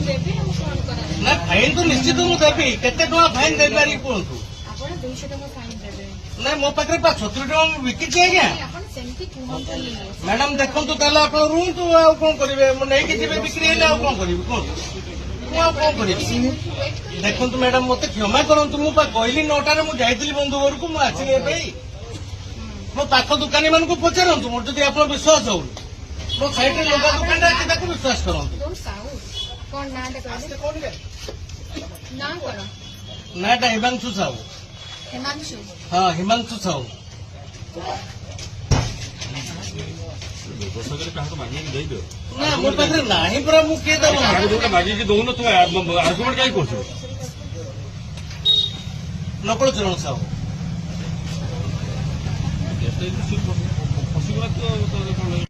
ନା ଫାଇନ ତ ନିଶ୍ଚିତ ମୁଁ ଦେବି। କେତେ ଟଙ୍କା ଫାଇନ ଦେଇପାରିବି କୁହନ୍ତୁ? ନାଇଁ ମୋ ପାଖରେ 70 ଟଙ୍କା ମୁଁ ବିକିଛି ଆଜ୍ଞା। ମ୍ୟାଡାମ ଦେଖନ୍ତୁ ତାହେଲେ ଆପଣ ରୁହନ୍ତୁ। ଆଉ କଣ କରିବେ? ମୁଁ ନେଇକି ଯିବେ ବିକ୍ରି ହେଲେ ଆଉ କଣ କରିବି କୁହନ୍ତୁ? ମୁଁ ଆଉ କଣ କରିବି? ଦେଖନ୍ତୁ ମ୍ୟାଡାମ ମତେ କ୍ଷମା କରନ୍ତୁ। ମୁଁ କହିଲି 9ଟାରେ ମୁଁ ଯାଇଥିଲି ବନ୍ଧୁ ଘରକୁ। ମୁଁ ଆସିଲି ଏବେ। ମୋ ପାଖ ଦୋକାନୀ ମାନଙ୍କୁ ପଚାରନ୍ତୁ। ମୋର ଯଦି ଆପଣ ବିଶ୍ୱାସ ହଉନି, ମୋ ସାଇଡରେ ଲୁଗା ଦୋକାନଟା ଅଛି ତାକୁ ବିଶ୍ୱାସ କରନ୍ତୁ। ନାଁଟା ହିମାଂଶୁ ସାହୁ। ହଁ ହିମାଂଶୁ ସାହୁ। ନା ମୋ ପାଖରେ ନାହିଁ ପରା। ମୁଁ କିଏ ଦେବ? ମାଗିକି ଦଉନ ତୁ ଆର୍ଗୁମେଣ୍ଟ କାହିଁ କରୁଛୁ? ନକଳ ଚରଣ ସାହୁ। ପଶିଗଲା ତ